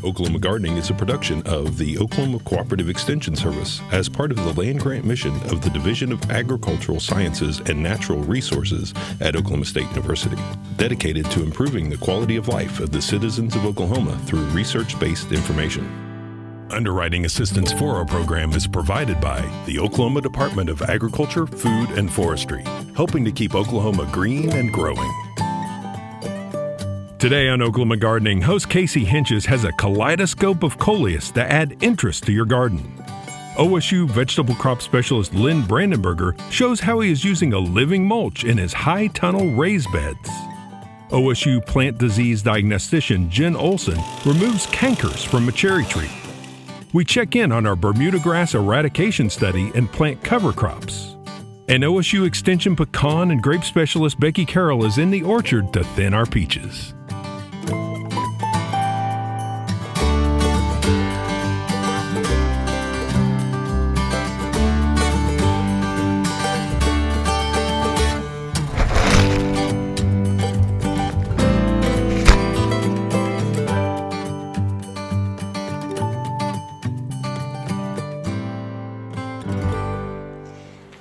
Oklahoma Gardening is a production of the Oklahoma Cooperative Extension Service as part of the land grant mission of the Division of Agricultural Sciences and Natural Resources at Oklahoma State University, dedicated to improving the quality of life of the citizens of Oklahoma through research-based information. Underwriting assistance for our program is provided by the Oklahoma Department of Agriculture, Food, and Forestry, helping to keep Oklahoma green and growing. Today on Oklahoma Gardening, host Casey Hentges has a kaleidoscope of coleus that add interest to your garden. OSU vegetable crop specialist Lynn Brandenberger shows how he is using a living mulch in his high tunnel raised beds. OSU Plant Disease Diagnostician Olson removes cankers from a cherry tree. We check in on our bermudagrass eradication study and plant cover crops. And OSU Extension Pecan and Grape specialist Becky Carroll is in the orchard to thin our peaches.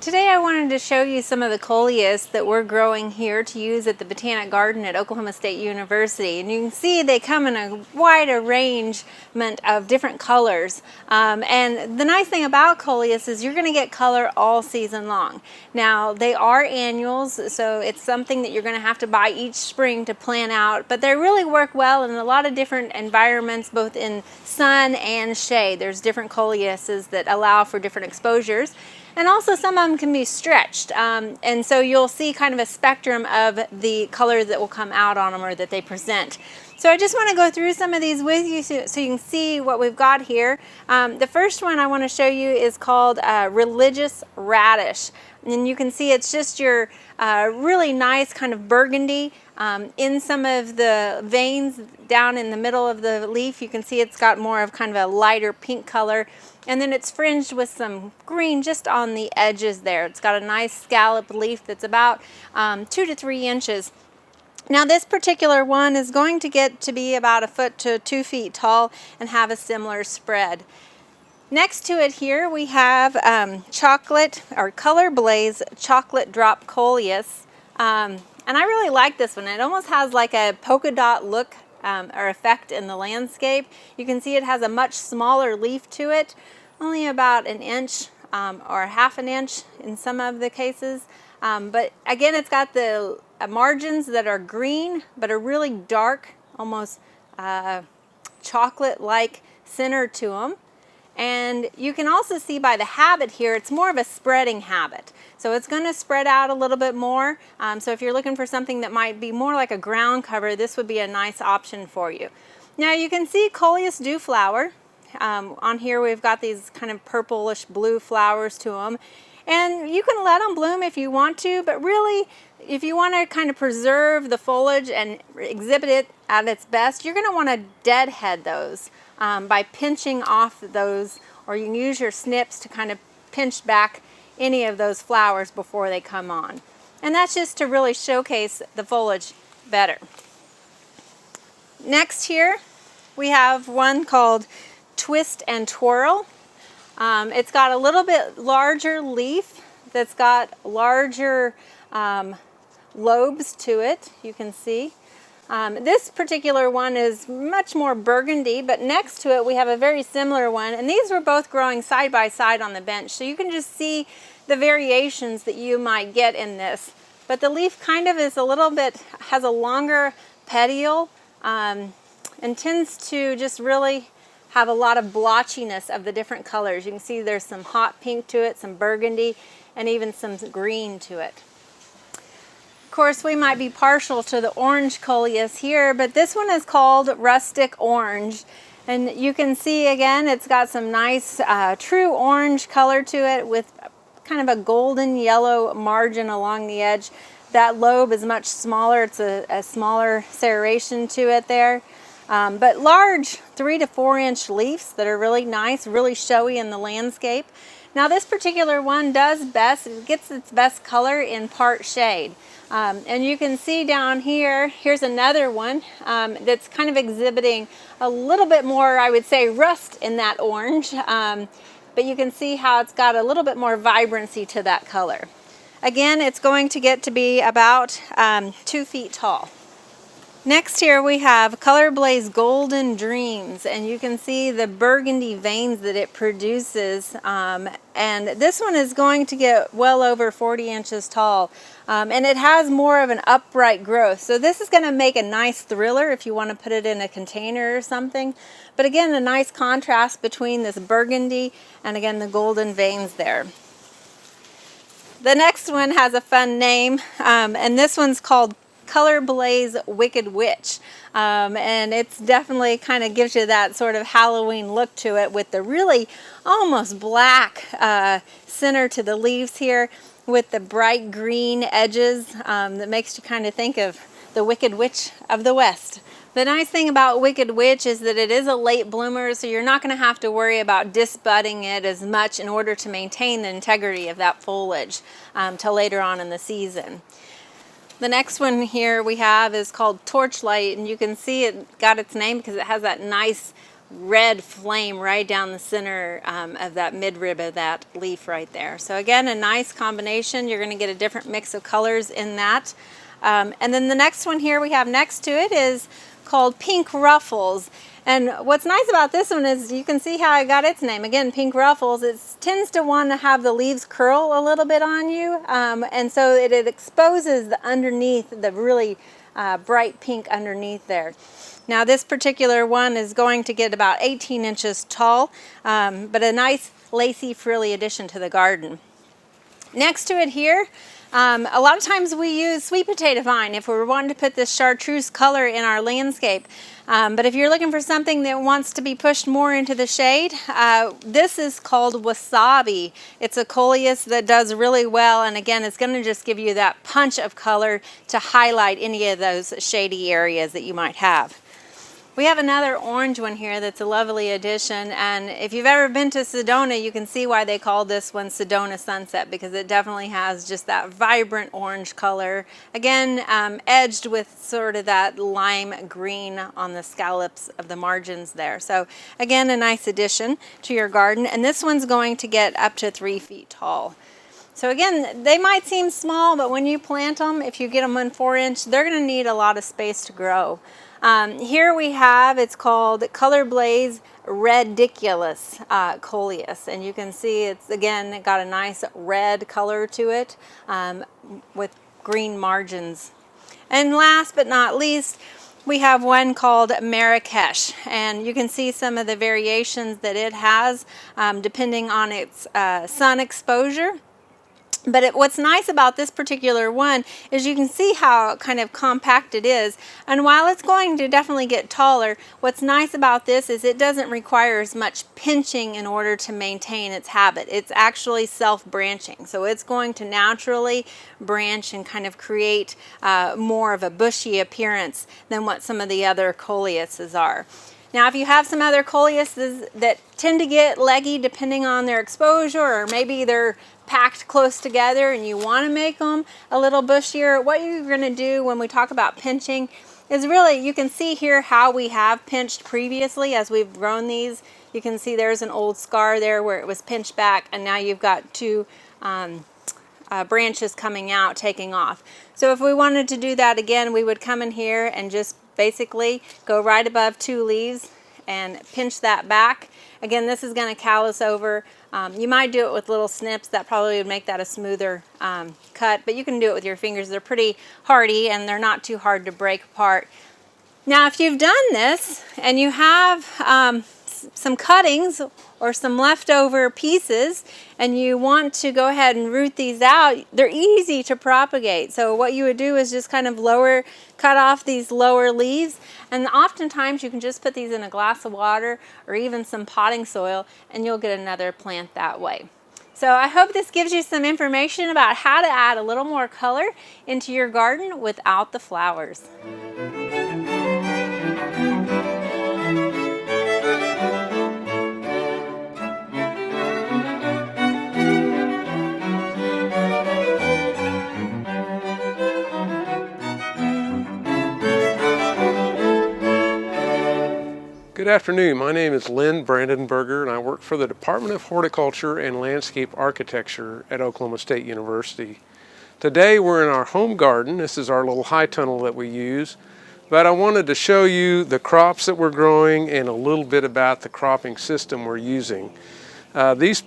Today I wanted to show you some of the coleus that we're growing here to use at the Botanic Garden at Oklahoma State University. And you can see they come in a wide arrangement of different colors. And the nice thing about coleus is you're going to get color all season long. Now they are annuals, so it's something that you're going to have to buy each spring to plant out, but they really work well in a lot of different environments, both in sun and shade. There's different coleuses that allow for different exposures. And also some of them can be stretched, and so you'll see kind of a spectrum of the colors that will come out on them or that they present. So I just want to go through some of these with you so you can see what we've got here. The first one I want to show you is called Religious Radish. And you can see it's just your really nice kind of burgundy. In some of the veins down in the middle of the leaf, you can see it's got more of kind of a lighter pink color. And then it's fringed with some green just on the edges there. It's got a nice scalloped leaf that's about 2 to 3 inches. Now this particular one is going to get to be about 1 foot to 2 feet tall and have a similar spread. Next to it here we have chocolate or ColorBlaze Chocolate Drop Coleus. And I really like this one. It almost has like a polka dot look or effect in the landscape. You can see it has a much smaller leaf to it, only about 1 inch or 1/2 inch in some of the cases. But again, it's got the margins that are green, but a really dark, almost chocolate-like center to them. And you can also see by the habit here, it's more of a spreading habit. So it's going to spread out a little bit more. So if you're looking for something that might be more like a ground cover, this would be a nice option for you. Now you can see coleus do flower. On here we've got these kind of purplish blue flowers to them. And you can let them bloom if you want to, but really if you want to kind of preserve the foliage and exhibit it at its best, you're going to want to deadhead those by pinching off those, or you can use your snips to kind of pinch back any of those flowers before they come on. And that's just to really showcase the foliage better. Next here we have one called Twist and Twirl. It's got a little bit larger leaf that's got larger lobes to it, you can see. This particular one is much more burgundy, but next to it we have a very similar one, and these were both growing side by side on the bench, so you can just see the variations that you might get in this. But the leaf kind of is a little bit, has a longer petiole and tends to just really have a lot of blotchiness of the different colors. You can see there's some hot pink to it, some burgundy, and even some green to it. Of course, we might be partial to the orange coleus here, but this one is called Rustic Orange. And you can see again, it's got some nice true orange color to it with kind of a golden yellow margin along the edge. That lobe is much smaller. It's a smaller serration to it there. But large 3 to 4 inch leaves that are really nice, really showy in the landscape. Now this particular one does best, it gets its best color in part shade. And you can see down here, here's another one that's kind of exhibiting a little bit more, I would say, rust in that orange. But you can see how it's got a little bit more vibrancy to that color. Again, it's going to get to be about 2 feet tall. Next here we have ColorBlaze Golden Dreams, and you can see the burgundy veins that it produces, and this one is going to get well over 40 inches tall, and it has more of an upright growth. So this is going to make a nice thriller if you want to put it in a container or something. But again, a nice contrast between this burgundy and again the golden veins there. The next one has a fun name, and this one's called ColorBlaze Wicked Witch, and it's definitely kind of gives you that sort of Halloween look to it with the really almost black center to the leaves here with the bright green edges that makes you kind of think of the Wicked Witch of the West. The nice thing about Wicked Witch is that it is a late bloomer, so you're not going to have to worry about disbudding it as much in order to maintain the integrity of that foliage till later on in the season. The next one here we have is called Torchlight, and you can see it got its name because it has that nice red flame right down the center of that midrib of that leaf right there. So again, a nice combination. You're going to get a different mix of colors in that. And then the next one here we have next to it is called Pink Ruffles. And what's nice about this one is you can see how it got its name. Again, Pink Ruffles, it tends to want to have the leaves curl a little bit on you. And so it exposes the underneath, the really bright pink underneath there. Now this particular one is going to get about 18 inches tall, but a nice lacy frilly addition to the garden. Next to it here, a lot of times we use sweet potato vine if we're wanting to put this chartreuse color in our landscape. But if you're looking for something that wants to be pushed more into the shade, this is called Wasabi. It's a coleus that does really well, and again, it's going to just give you that punch of color to highlight any of those shady areas that you might have. We have another orange one here that's a lovely addition, and if you've ever been to Sedona, you can see why they call this one Sedona Sunset, because it definitely has just that vibrant orange color. Again, edged with sort of that lime green on the scallops of the margins there. So again, a nice addition to your garden, and this one's going to get up to 3 feet tall. So again, they might seem small, but when you plant them, if you get them on 4-inch, they're going to need a lot of space to grow. Here we have, it's called ColorBlaze Ridiculous Coleus, and you can see it's, again, it got a nice red color to it with green margins. And last but not least, we have one called Marrakesh, and you can see some of the variations that it has depending on its sun exposure. But what's nice about this particular one is you can see how kind of compact it is, and while it's going to definitely get taller, what's nice about this is it doesn't require as much pinching in order to maintain its habit. It's actually self-branching, so it's going to naturally branch and kind of create more of a bushy appearance than what some of the other coleuses are. Now, if you have some other coleuses that tend to get leggy depending on their exposure, or maybe they're packed close together and you want to make them a little bushier, what you're going to do when we talk about pinching is really, you can see here how we have pinched previously as we've grown these. You can see there's an old scar there where it was pinched back, and now you've got two branches coming out, taking off. So if we wanted to do that again, we would come in here and just basically go right above 2 leaves and pinch that back. Again, this is going to callus over. You might do it with little snips. That probably would make that a smoother cut, but you can do it with your fingers. They're pretty hardy and they're not too hard to break apart. Now, if you've done this and you have some cuttings or some leftover pieces and you want to go ahead and root these out, they're easy to propagate. So what you would do is just kind of cut off these lower leaves, and oftentimes you can just put these in a glass of water or even some potting soil and you'll get another plant that way. So I hope this gives you some information about how to add a little more color into your garden without the flowers. Good afternoon. My name is Lynn Brandenberger, and I work for the Department of Horticulture and Landscape Architecture at Oklahoma State University. Today we're in our home garden. This is our little high tunnel that we use. But I wanted to show you the crops that we're growing and a little bit about the cropping system we're using. These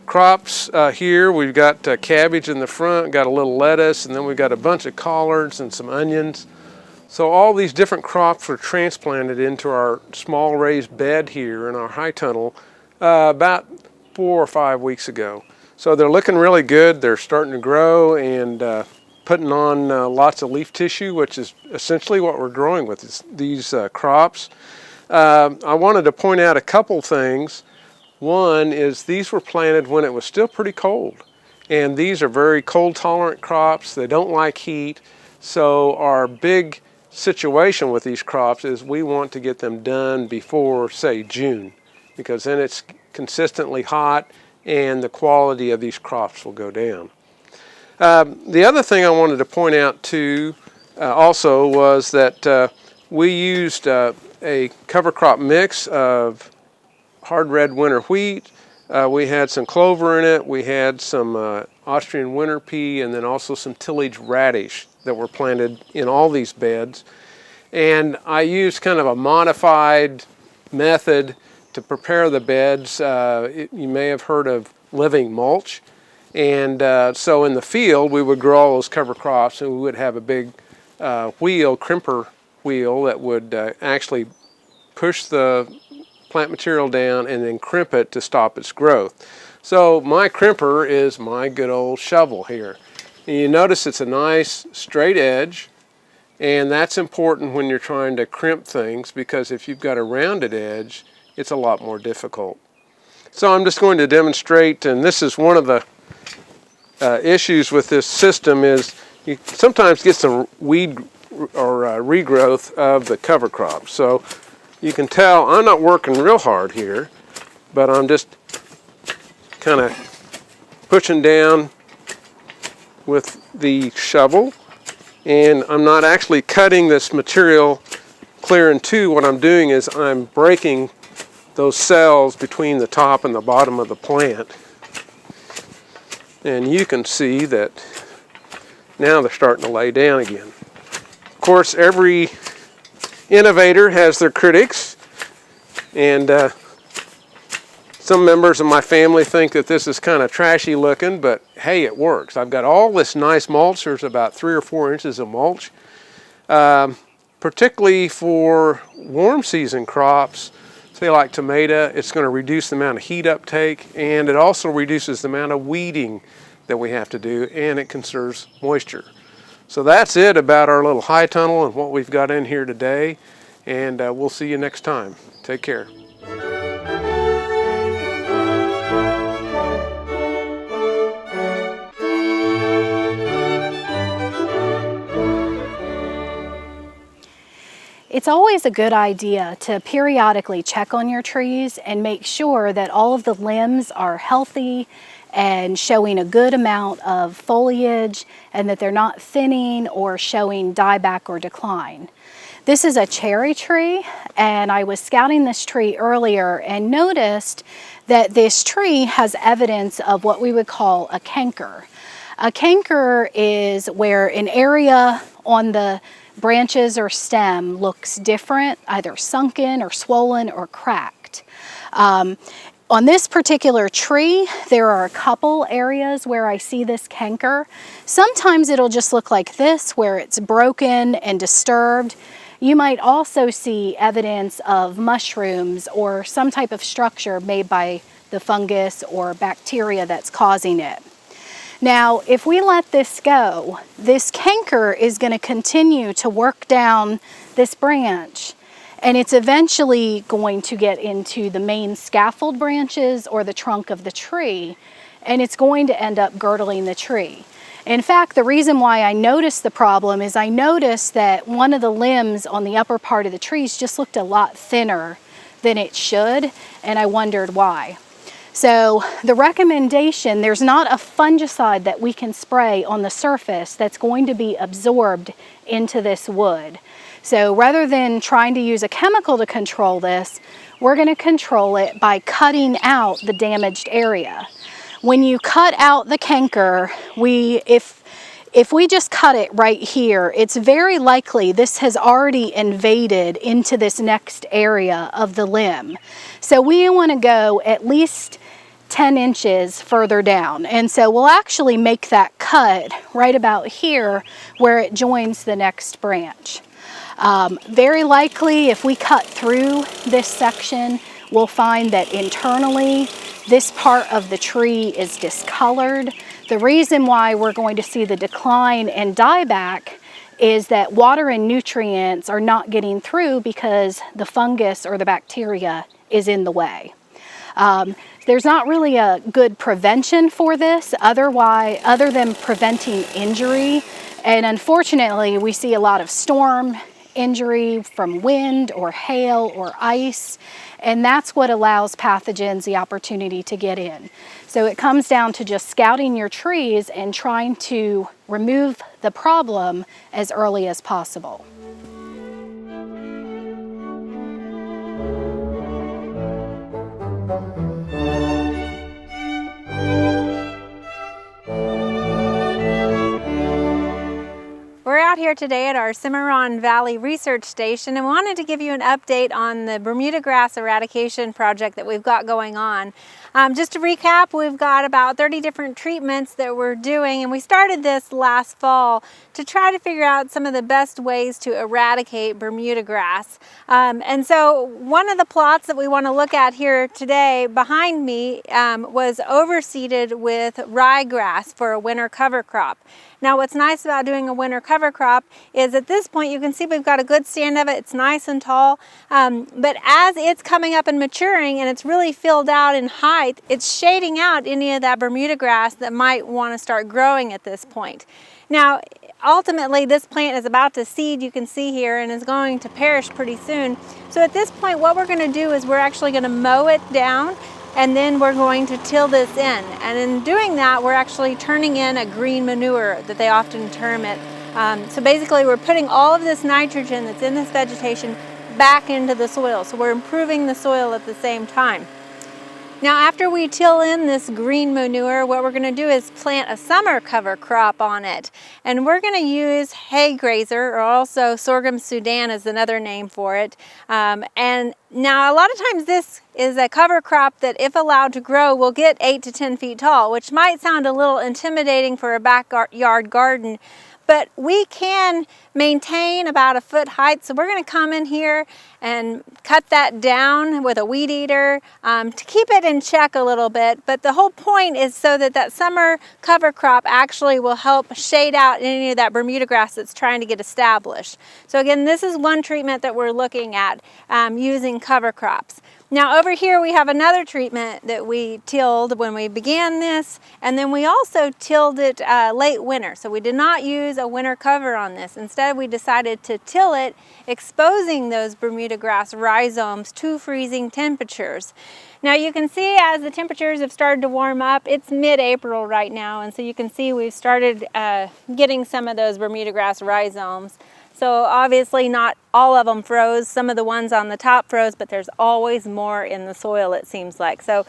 crops here, we've got cabbage in the front, got a little lettuce, and then we've got a bunch of collards and some onions. So all these different crops were transplanted into our small raised bed here in our high tunnel about 4 or 5 weeks ago. So they're looking really good. They're starting to grow and putting on lots of leaf tissue, which is essentially what we're growing with these crops. I wanted to point out a couple things. One is these were planted when it was still pretty cold. And these are very cold tolerant crops. They don't like heat. So our big situation with these crops is we want to get them done before, say, June, because then it's consistently hot and the quality of these crops will go down. The other thing I wanted to point out too also was that we used a cover crop mix of hard red winter wheat. We had some clover in it, we had some Austrian winter pea, and then also some tillage radish that were planted in all these beds. And I used kind of a modified method to prepare the beds. You may have heard of living mulch. And so in the field, we would grow all those cover crops, and we would have a big wheel, crimper wheel, that would actually push the plant material down and then crimp it to stop its growth. So my crimper is my good old shovel here. And you notice it's a nice straight edge, and that's important when you're trying to crimp things, because if you've got a rounded edge, it's a lot more difficult. So I'm just going to demonstrate, and this is one of the issues with this system, is you sometimes get some weed or regrowth of the cover crop. So you can tell I'm not working real hard here, but I'm just kind of pushing down with the shovel, and I'm not actually cutting this material clear in two. What I'm doing is I'm breaking those cells between the top and the bottom of the plant. And you can see that now they're starting to lay down again. Of course, every innovator has their critics, and some members of my family think that this is kind of trashy looking, but hey, it works. I've got all this nice mulch. There's about 3 or 4 inches of mulch. Particularly for warm season crops, say like tomato, it's going to reduce the amount of heat uptake, and it also reduces the amount of weeding that we have to do, and it conserves moisture. So that's it about our little high tunnel and what we've got in here today, and we'll see you next time. Take care. It's always a good idea to periodically check on your trees and make sure that all of the limbs are healthy and showing a good amount of foliage, and that they're not thinning or showing dieback or decline. This is a cherry tree, and I was scouting this tree earlier and noticed that this tree has evidence of what we would call a canker. A canker is where an area on the branches or stem looks different, either sunken or swollen or cracked. On this particular tree, there are a couple areas where I see this canker. Sometimes it'll just look like this, where it's broken and disturbed. You might also see evidence of mushrooms or some type of structure made by the fungus or bacteria that's causing it. Now, if we let this go, this canker is going to continue to work down this branch, and it's eventually going to get into the main scaffold branches or the trunk of the tree, and it's going to end up girdling the tree. In fact, the reason why I noticed the problem is I noticed that one of the limbs on the upper part of the trees just looked a lot thinner than it should, and I wondered why. So the recommendation, there's not a fungicide that we can spray on the surface that's going to be absorbed into this wood. So rather than trying to use a chemical to control this, we're going to control it by cutting out the damaged area. When you cut out the canker, if we just cut it right here, it's very likely this has already invaded into this next area of the limb. So we want to go at least 10 inches further down. And so we'll actually make that cut right about here where it joins the next branch. Very likely if we cut through this section, we'll find that internally this part of the tree is discolored. The reason why we're going to see the decline and dieback is that water and nutrients are not getting through because the fungus or the bacteria is in the way. There's not really a good prevention for this other than preventing injury. And unfortunately, we see a lot of storm injury from wind or hail or ice, and that's what allows pathogens the opportunity to get in. So it comes down to just scouting your trees and trying to remove the problem as early as possible. We're out here today at our Cimarron Valley Research Station and wanted to give you an update on the bermudagrass eradication project that we've got going on. Just to recap, we've got about 30 different treatments that we're doing, and we started this last fall to try to figure out some of the best ways to eradicate bermudagrass. And so one of the plots that we want to look at here today behind me was overseeded with ryegrass for a winter cover crop. Now what's nice about doing a winter cover crop is at this point you can see we've got a good stand of it, it's nice and tall, but as it's coming up and maturing and it's really filled out in height, it's shading out any of that bermuda grass that might want to start growing at this point. Now ultimately this plant is about to seed, you can see here, and is going to perish pretty soon. So at this point what we're going to do is we're actually going to mow it down, and then we're going to till this in. And in doing that, we're actually turning in a green manure that they often term it. So basically we're putting all of this nitrogen that's in this vegetation back into the soil. So we're improving the soil at the same time. Now after we till in this green manure, what we're going to do is plant a summer cover crop on it. And we're going to use haygrazer, or also Sorghum Sudan is another name for it. And now a lot of times this is a cover crop that, if allowed to grow, will get 8 to 10 feet tall, which might sound a little intimidating for a backyard garden. But we can maintain about a foot height, so we're going to come in here and cut that down with a weed eater to keep it in check a little bit. But the whole point is so that that summer cover crop actually will help shade out any of that bermuda grass that's trying to get established. So again, this is one treatment that we're looking at using cover crops. Now over here we have another treatment that we tilled when we began this, and then we also tilled it late winter. So we did not use a winter cover on this. Instead we decided to till it, exposing those bermuda grass rhizomes to freezing temperatures. Now you can see as the temperatures have started to warm up, it's mid-April right now, and so you can see we've started getting some of those bermuda grass rhizomes. So obviously not all of them froze, some of the ones on the top froze, but there's always more in the soil, it seems like. So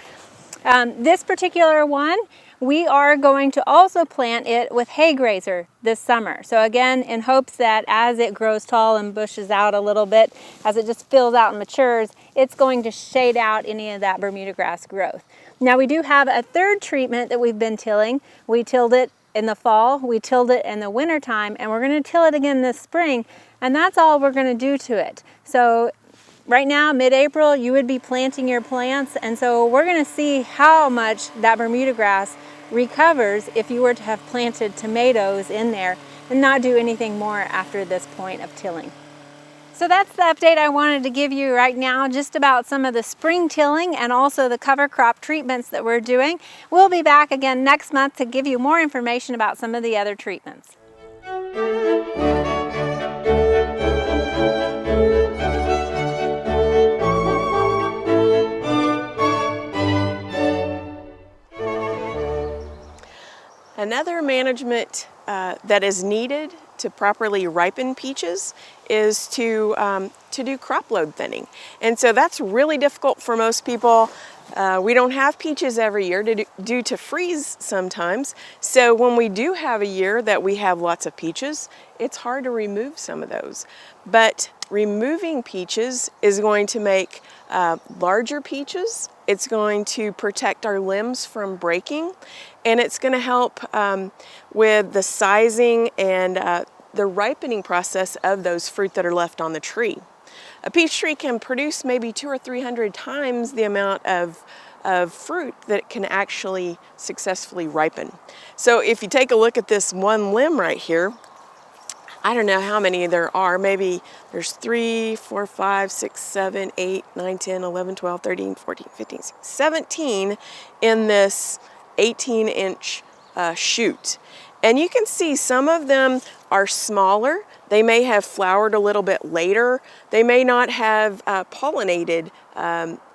this particular one, we are going to also plant it with haygrazer this summer. So again, in hopes that as it grows tall and bushes out a little bit, as it just fills out and matures, it's going to shade out any of that bermuda grass growth. Now we do have a third treatment that we've been tilling. We tilled it in the fall, we tilled it in the winter time, and we're going to till it again this spring, and that's all we're going to do to it. So right now, mid-April, you would be planting your plants, and so we're going to see how much that bermuda grass recovers if you were to have planted tomatoes in there and not do anything more after this point of tilling. So that's the update I wanted to give you right now, just about some of the spring tilling and also the cover crop treatments that we're doing. We'll be back again next month to give you more information about some of the other treatments. Another management that is needed to properly ripen peaches is to do crop load thinning. And so that's really difficult for most people. We don't have peaches every year due to freeze sometimes. So when we do have a year that we have lots of peaches, it's hard to remove some of those. But removing peaches is going to make larger peaches. It's going to protect our limbs from breaking, and it's going to help with the sizing and the ripening process of those fruit that are left on the tree. A peach tree can produce maybe 200 or 300 times the amount of fruit that it can actually successfully ripen. So if you take a look at this one limb right here, I don't know how many there are. Maybe there's 3, 4, 5, 6, 7, 8, 9, 10, 11, 12, 13, 14, 15, 16, 17 in this 18-inch shoot. And you can see some of them are smaller. They may have flowered a little bit later. They may not have pollinated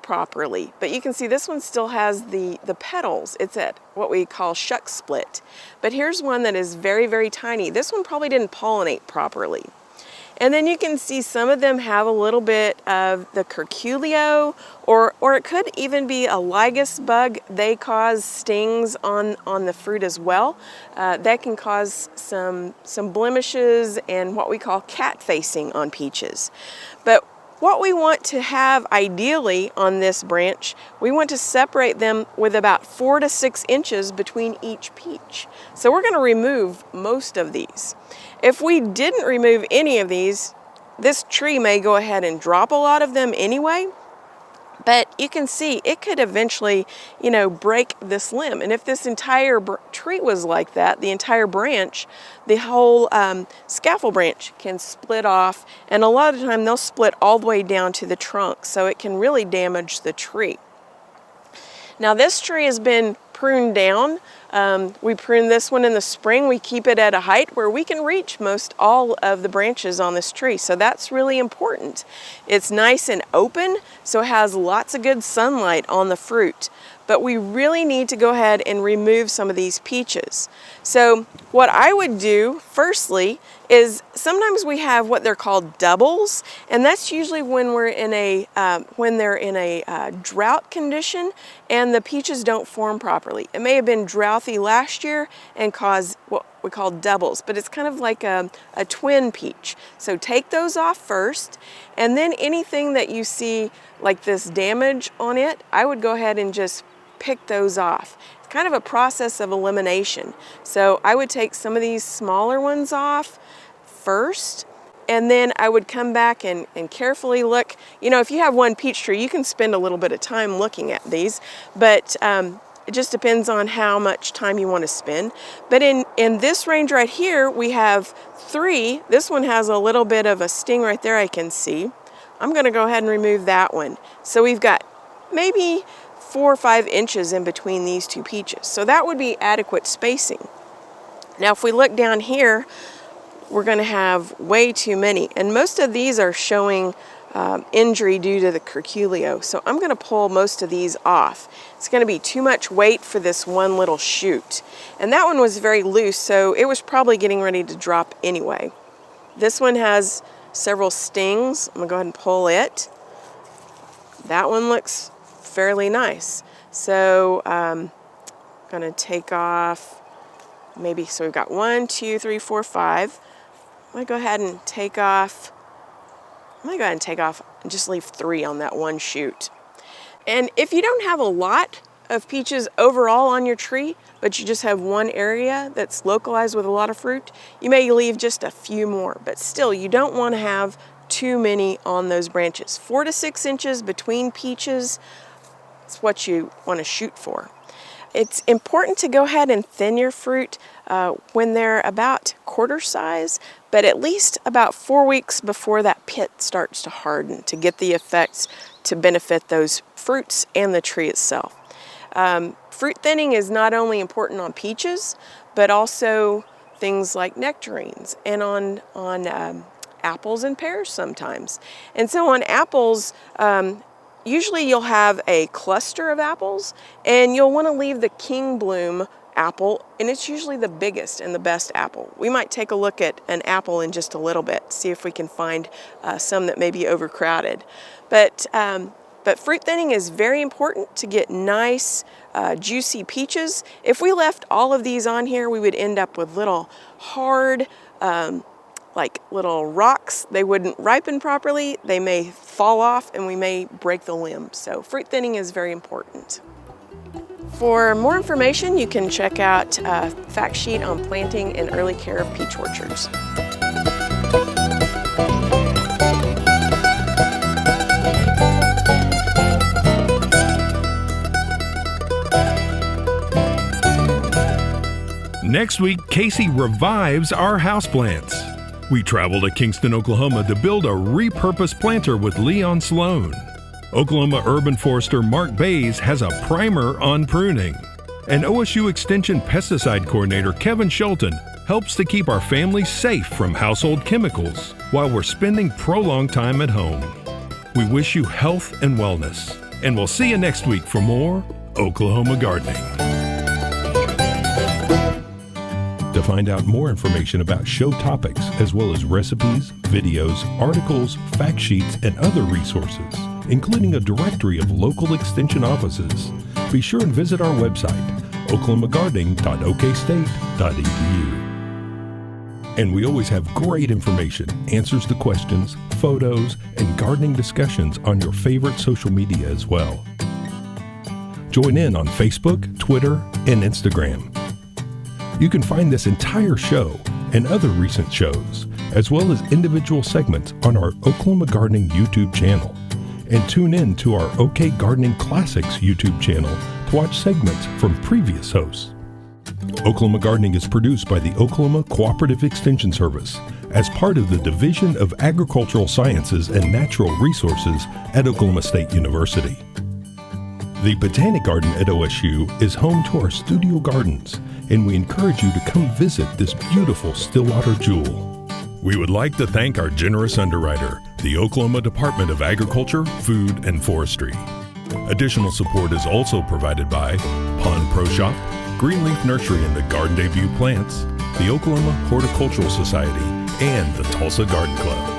properly, but you can see this one still has the petals. It's at what we call shuck split. But here's one that is very, very tiny. This one probably didn't pollinate properly. And then you can see some of them have a little bit of the curculio, or it could even be a lygus bug. They cause stings on the fruit as well. That can cause some blemishes and what we call cat facing on peaches. But what we want to have ideally on this branch, we want to separate them with about 4 to 6 inches between each peach. So we're going to remove most of these. If we didn't remove any of these, this tree may go ahead and drop a lot of them anyway, but you can see it could eventually, break this limb. And if this entire tree was like that, the entire branch, the whole scaffold branch can split off, and a lot of the time they'll split all the way down to the trunk, so it can really damage the tree. Now this tree has been pruned down. We prune this one in the spring. We keep it at a height where we can reach most all of the branches on this tree. So that's really important. It's nice and open, so it has lots of good sunlight on the fruit. But we really need to go ahead and remove some of these peaches. So what I would do firstly is sometimes we have what they're called doubles, and that's usually when we're in when they're in a drought condition and the peaches don't form properly. It may have been drouthy last year and cause what we call doubles, but it's kind of like a twin peach. So take those off first, and then anything that you see like this damage on it, I would go ahead and just pick those off. It's kind of a process of elimination. So I would take some of these smaller ones off first, and then I would come back and carefully look. If you have one peach tree, you can spend a little bit of time looking at these, but it just depends on how much time you want to spend. But in this range right here, we have 3. This one has a little bit of a sting right there I can see. I'm going to go ahead and remove that one. So we've got maybe 4 or 5 inches in between these 2 peaches. So that would be adequate spacing. Now if we look down here, we're going to have way too many. And most of these are showing injury due to the curculio. So I'm going to pull most of these off. It's going to be too much weight for this one little shoot. And that one was very loose, so it was probably getting ready to drop anyway. This one has several stings. I'm going to go ahead and pull it. That one looks fairly nice. So I'm going to take off maybe, so we've got 1, 2, 3, 4, 5. I'm going to go ahead and take off. And just leave 3 on that one shoot. And if you don't have a lot of peaches overall on your tree, but you just have one area that's localized with a lot of fruit, you may leave just a few more. But still, you don't want to have too many on those branches. 4 to 6 inches between peaches is what you want to shoot for. It's important to go ahead and thin your fruit when they're about quarter size, but at least about 4 weeks before that pit starts to harden to get the effects to benefit those fruits and the tree itself. Fruit thinning is not only important on peaches, but also things like nectarines and on apples and pears sometimes. And so on apples, usually you'll have a cluster of apples, and you'll want to leave the king bloom apple, and it's usually the biggest and the best apple. We might take a look at an apple in just a little bit, see if we can find some that may be overcrowded. But fruit thinning is very important to get nice, juicy peaches. If we left all of these on here, we would end up with little hard, like little rocks. They wouldn't ripen properly, they may fall off, and we may break the limb. So fruit thinning is very important. For more information, you can check out a fact sheet on planting and early care of peach orchards. Next week, Casey revives our houseplants. We travel to Kingston, Oklahoma to build a repurposed planter with Leon Sloan. Oklahoma urban forester Mark Bays has a primer on pruning. And OSU Extension pesticide coordinator Kevin Shelton helps to keep our families safe from household chemicals while we're spending prolonged time at home. We wish you health and wellness, and we'll see you next week for more Oklahoma Gardening. To find out more information about show topics, as well as recipes, videos, articles, fact sheets, and other resources, including a directory of local extension offices, be sure and visit our website, oklahomagardening.okstate.edu. And we always have great information, answers to questions, photos, and gardening discussions on your favorite social media as well. Join in on Facebook, Twitter, and Instagram. You can find this entire show and other recent shows, as well as individual segments on our Oklahoma Gardening YouTube channel. And tune in to our OK Gardening Classics YouTube channel to watch segments from previous hosts. Oklahoma Gardening is produced by the Oklahoma Cooperative Extension Service as part of the Division of Agricultural Sciences and Natural Resources at Oklahoma State University. The Botanic Garden at OSU is home to our studio gardens, and we encourage you to come visit this beautiful Stillwater jewel. We would like to thank our generous underwriter, the Oklahoma Department of Agriculture, Food, and Forestry. Additional support is also provided by Pond Pro Shop, Greenleaf Nursery and the Garden Debut Plants, the Oklahoma Horticultural Society, and the Tulsa Garden Club.